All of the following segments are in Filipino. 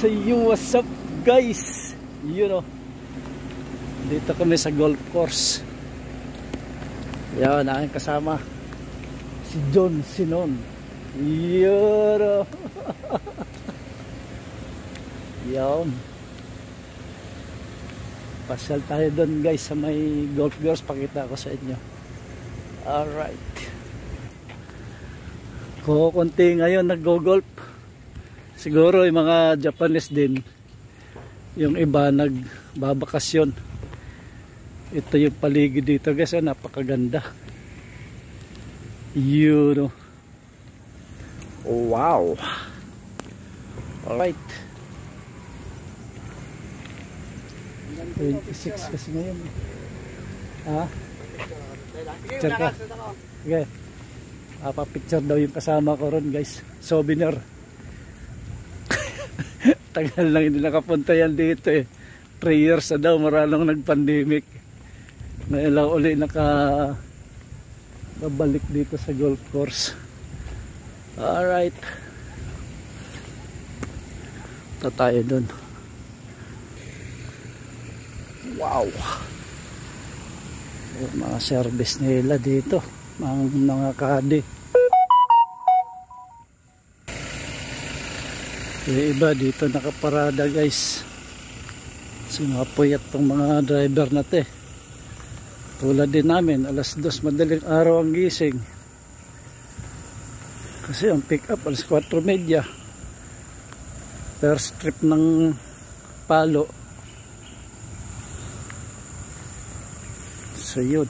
So what's up guys? Dito kami sa golf course. Yan, aking kasama si John Sinon. Yan. Pasyal tayo doon guys sa may golf course. Pakita ko sa inyo. Alright. Kukunti ngayon nag-go-golf. Siguro yung mga Japanese din. Yung iba nagbabakasyon. Ito yung paligid dito guys. Napakaganda. Wow. Alright. 26 kasi ngayon. Picture ka. Okay. Picture daw yung kasama ko ron guys. Souvenir. Tagal lang hindi nakapunta yan dito eh. 3 years na daw, maralong nag-pandemic. Ngayon lang uli babalik dito sa golf course. Alright. Ito tayo dun. Wow. Mga service nila dito. Mga kadi. Yung iba dito nakaparada guys. Sumapuyat tong mga driver natin. Tulad din namin, alas 2 madaling araw ang gising. Kasi ang pick up alas 4:30. First trip ng palo. So yun.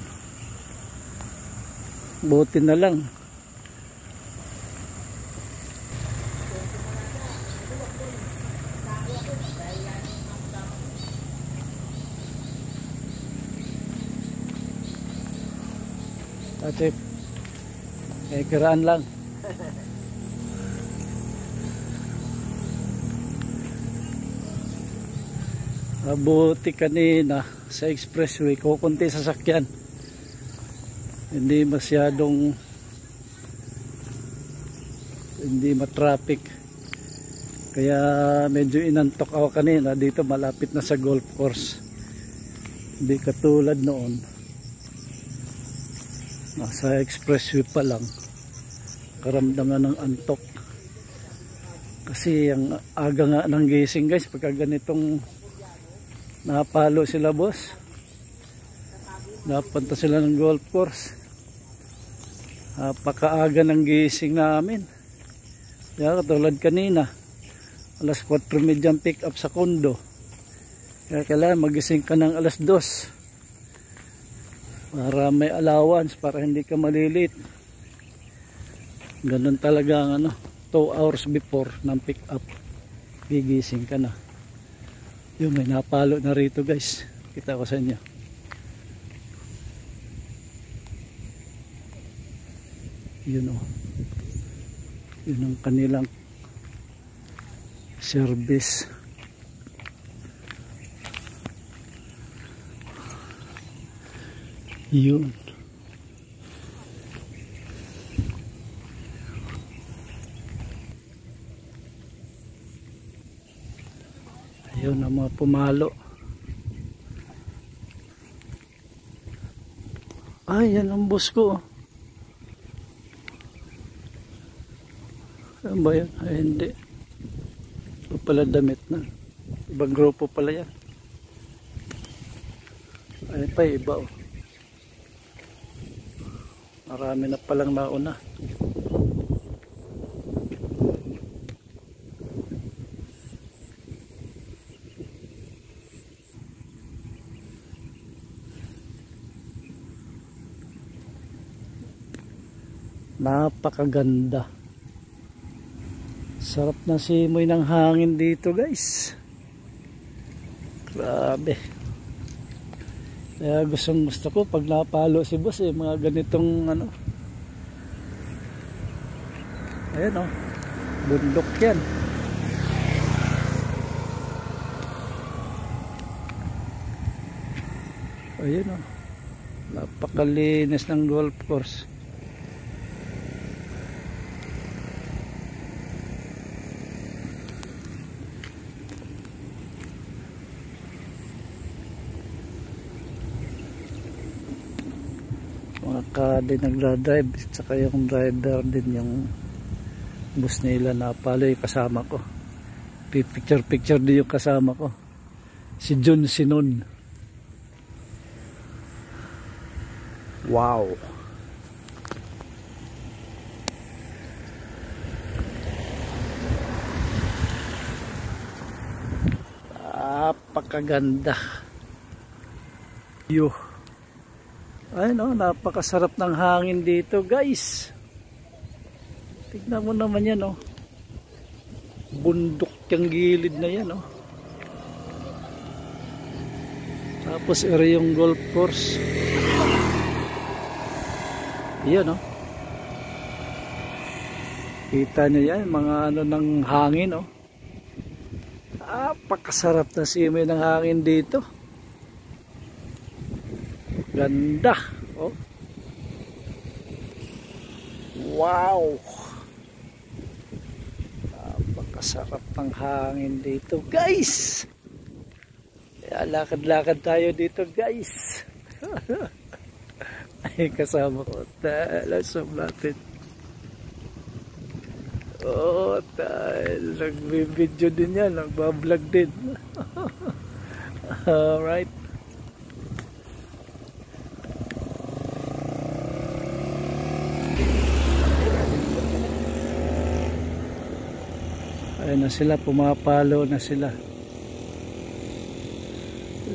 Buti na lang. Ate, keraan lang. Mabuti kanina sa expressway, kukunti sasakyan. Hindi matraffic. Kaya medyo inantok ako kanina. Dito malapit na sa golf course. Hindi katulad noon. Nasa expressway pa lang karamdaman ng antok kasi ang aga nga ng gising guys pagka ganitong napalo sila boss, napunta sila ng golf course. Napakaaga ng gising namin. Kaya katulad kanina alas 4:30 pick up sa kondo, kaya kailangan magising ka ng alas 2 para may allowance, para hindi ka malilit. Ganun talaga ang 2 hours before ng pick up gigising ka na. Yung may napalo na rito guys, kita ko sa inyo. Yun yun ang kanilang service. Yun. Ayun ang mga pumalo. Ay, yan ang bus ko. Ano ba yan? Ay, hindi. Ito pala damit na. Ibang grupo pala yan. Ay pa, iba Marami na palang mauna. Napakaganda. Sarap na simoy ng hangin dito guys. Grabe. Kaya gusto ko pag napalo si boss mga ganitong ayan bundok yan. Ayan napakalinis ng golf course. trucka din nagdadrive, saka yung driver din yung bus nila na palo yung kasama ko. Picture din yung kasama ko, si John Sinon. Wow. Napakaganda. Yo. Ay no, napakasarap ng hangin dito, guys. Tignan mo naman yan, oh. Bundok yung gilid na yan, oh. Tapos ere yung golf course. Yan, oh. Kita nyo yan, mga ano ng hangin, oh. Napakasarap na simoy ng hangin dito. Ganda, oh. Wow. Napakasarap ng hangin dito, guys. Kaya lakad-lakad tayo dito, guys. Ay, kasama ko. Talasam natin. Oh, dahil nag-video din yan, nagbablog din. Alright. Ayun na sila, pumapalo na sila.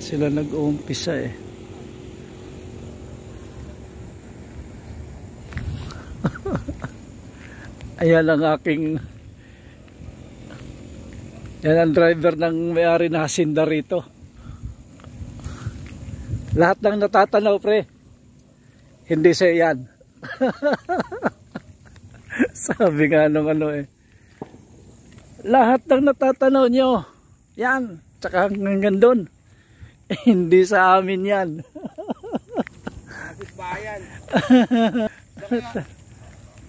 Sila nag-uumpisa eh. Ayan ang aking, yan ang driver ng may-ari na hacienda rito. Lahat ng natatanaw, pre, hindi siya yan. Sabi nga nung ano eh, lahat ng natatanaw nyo yan, tsaka hanggang doon, hindi sa amin yan. Bayan.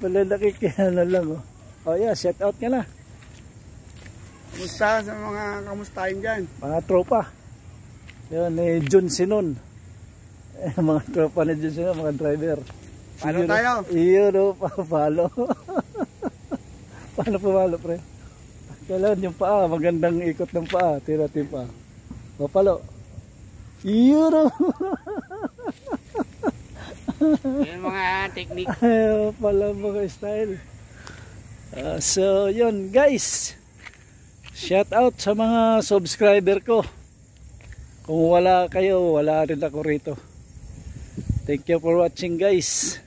Wala nakikilala lang, oh. Oh yeah, shout out ka na. Kumusta sa mga kamustahin dyan? Mga tropa. Yun, ni John Sinon. Mga tropa ni John Sinon, mga driver. Paano tayo? Iyon, oh, palo. Paano pumalo, pre? Kailangan yung paa, magandang ikot ng paa. Tira natin yung paa. Mapalo. Iyon, oh. Yan mga technique. Pala mga style. So yun guys, shout out sa mga subscriber ko. Kung wala kayo, wala rin ako rito. Thank you for watching, guys.